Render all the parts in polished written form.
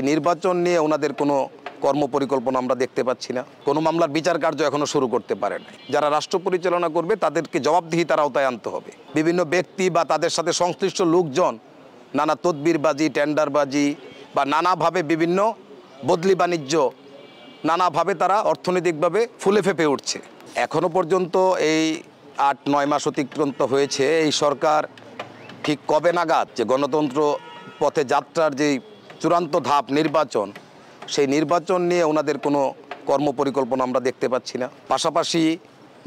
এই নির্বাচন নিয়ে ওনাদের কোনো কর্মপরিকল্পনা আমরা দেখতে পাচ্ছি না। কোনো মামলার বিচার কার্য এখনো শুরু করতে পারে না। যারা রাষ্ট্র পরিচালনা করবে তাদেরকে জবাবদিহিতার আওতায় আনতে হবে। বিভিন্ন ব্যক্তি বা তাদের সাথে সংশ্লিষ্ট লোকজন নানা তদবিরবাজি, টেন্ডারবাজি বা নানাভাবে বিভিন্ন বদলি বাণিজ্য, নানাভাবে তারা অর্থনৈতিকভাবে ফুলে ফেঁপে উঠছে। এখনো পর্যন্ত এই ৮-৯ মাস অতিক্রান্ত হয়েছে। এই সরকার ঠিক কবে নাগাদ যে গণতন্ত্র পথে যাত্রার যেই চূড়ান্ত ধাপ নির্বাচন, সেই নির্বাচন নিয়ে ওনাদের কোনো কর্মপরিকল্পনা আমরা দেখতে পাচ্ছি না। পাশাপাশি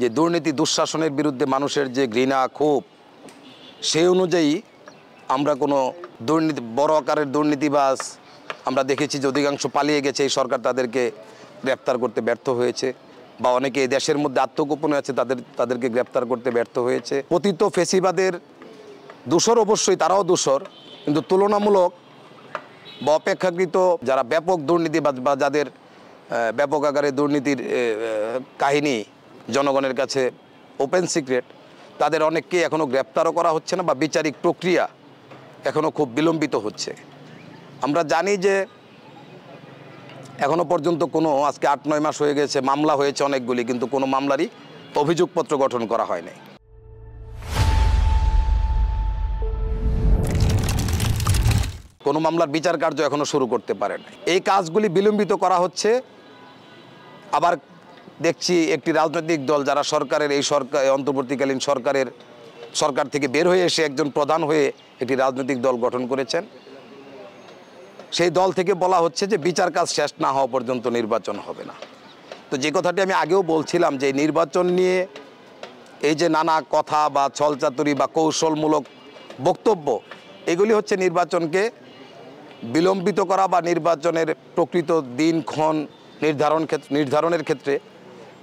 যে দুর্নীতি দুঃশাসনের বিরুদ্ধে মানুষের যে ঘৃণা ক্ষোভ, সেই অনুযায়ী আমরা কোনো বড় আকারের দুর্নীতিবাজ আমরা দেখেছি যে অধিকাংশ পালিয়ে গেছে। এই সরকার তাদেরকে গ্রেপ্তার করতে ব্যর্থ হয়েছে, বা অনেকে দেশের মধ্যে আত্মগোপনে আছে তাদেরকে গ্রেপ্তার করতে ব্যর্থ হয়েছে। পতিত ফেসিবাদের দোষর অবশ্যই, তারাও দোষর, কিন্তু তুলনামূলক বা অপেক্ষাকৃত যারা ব্যাপক দুর্নীতিবাজ বা যাদের ব্যাপক আকারে দুর্নীতির কাহিনী জনগণের কাছে ওপেন সিক্রেট, তাদের অনেককে এখনও গ্রেপ্তারও করা হচ্ছে না, বা বিচারিক প্রক্রিয়া এখনও খুব বিলম্বিত হচ্ছে। আমরা জানি যে এখনও পর্যন্ত কোনো, আজকে ৮-৯ মাস হয়ে গেছে, মামলা হয়েছে অনেকগুলি, কিন্তু কোনো মামলারই অভিযোগপত্র গঠন করা হয় নাই। কোনো মামলার বিচার কার্য এখনো শুরু করতে পারে না। এই কাজগুলি বিলম্বিত করা হচ্ছে। আবার দেখছি একটি রাজনৈতিক দল যারা সরকারের এই অন্তর্বর্তীকালীন সরকার থেকে বের হয়ে এসে একজন প্রধান হয়ে একটি রাজনৈতিক দল গঠন করেছেন, সেই দল থেকে বলা হচ্ছে যে বিচার কাজ শেষ না হওয়া পর্যন্ত নির্বাচন হবে না। তো যে কথাটি আমি আগেও বলছিলাম যে নির্বাচন নিয়ে এই যে নানা কথা বা ছলচাতুরি বা কৌশলমূলক বক্তব্য, এগুলি হচ্ছে নির্বাচনকে বিলম্বিত করা বা নির্বাচনের প্রকৃত দিনক্ষণ নির্ধারণের ক্ষেত্রে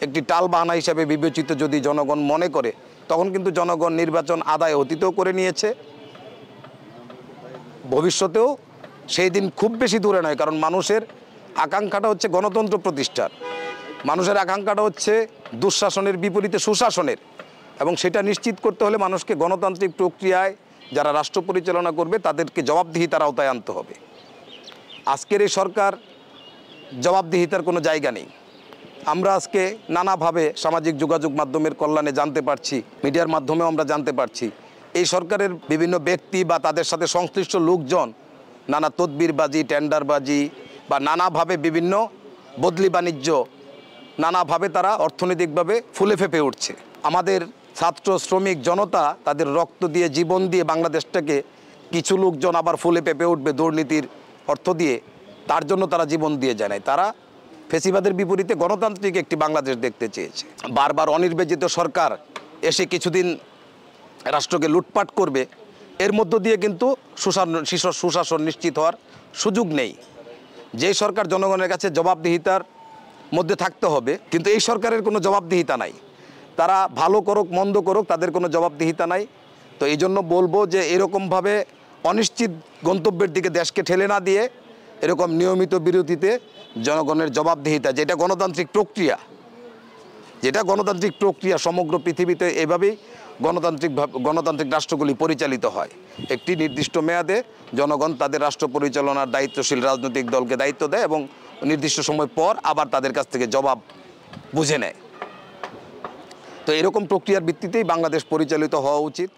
একটি টালবাহানা হিসাবে বিবেচিত যদি জনগণ মনে করে, তখন কিন্তু জনগণ নির্বাচন আদায় অতীতেও করে নিয়েছে, ভবিষ্যতেও সেই দিন খুব বেশি দূরে নয়। কারণ মানুষের আকাঙ্ক্ষাটা হচ্ছে গণতন্ত্র প্রতিষ্ঠার, মানুষের আকাঙ্ক্ষাটা হচ্ছে দুঃশাসনের বিপরীতে সুশাসনের, এবং সেটা নিশ্চিত করতে হলে মানুষকে গণতান্ত্রিক প্রক্রিয়ায় যারা রাষ্ট্র পরিচালনা করবে তাদেরকে জবাবদিহিতার আওতায় আনতে হবে। আজকের এই সরকার জবাবদিহিতার কোনো জায়গা নেই। আমরা আজকে নানাভাবে সামাজিক যোগাযোগ মাধ্যমের কল্যাণে জানতে পারছি, মিডিয়ার মাধ্যমেও আমরা জানতে পারছি, এই সরকারের বিভিন্ন ব্যক্তি বা তাদের সাথে সংশ্লিষ্ট লোকজন নানা তদবিরবাজি, টেন্ডারবাজি বা নানাভাবে বিভিন্ন বদলি বাণিজ্য, নানাভাবে তারা অর্থনৈতিকভাবে ফুলে ফেঁপে উঠছে। আমাদের ছাত্র শ্রমিক জনতা তাদের রক্ত দিয়ে, জীবন দিয়ে বাংলাদেশটাকে, কিছু লোকজন আবার ফুলে ফেঁপে উঠবে দুর্নীতির অর্থ দিয়ে, তার জন্য তারা জীবন দিয়ে যায় নাই। তারা ফেসিবাদের বিপরীতে গণতান্ত্রিক একটি বাংলাদেশ দেখতে চেয়েছে। বারবার অনির্বাচিত সরকার এসে কিছুদিন রাষ্ট্রকে লুটপাট করবে, এর মধ্য দিয়ে কিন্তু সুশাসন নিশ্চিত হওয়ার সুযোগ নেই। যে সরকার জনগণের কাছে জবাবদিহিতার মধ্যে থাকতে হবে, কিন্তু এই সরকারের কোনো জবাবদিহিতা নাই। তারা ভালো করুক মন্দ করুক, তাদের কোনো জবাবদিহিতা নাই। তো এই জন্য বলবো যে এরকমভাবে অনিশ্চিত গন্তব্যের দিকে দেশকে ঠেলে না দিয়ে এরকম নিয়মিত বিরতিতে জনগণের জবাবদিহিতা, যেটা গণতান্ত্রিক প্রক্রিয়া সমগ্র পৃথিবীতে এভাবেই গণতান্ত্রিক রাষ্ট্রগুলি পরিচালিত হয়। একটি নির্দিষ্ট মেয়াদে জনগণ তাদের রাষ্ট্র পরিচালনার দায়িত্বশীল রাজনৈতিক দলকে দায়িত্ব দেয় এবং নির্দিষ্ট সময় পর আবার তাদের কাছ থেকে জবাব বুঝে নেয়। তো এরকম প্রক্রিয়ার ভিত্তিতেই বাংলাদেশ পরিচালিত হওয়া উচিত।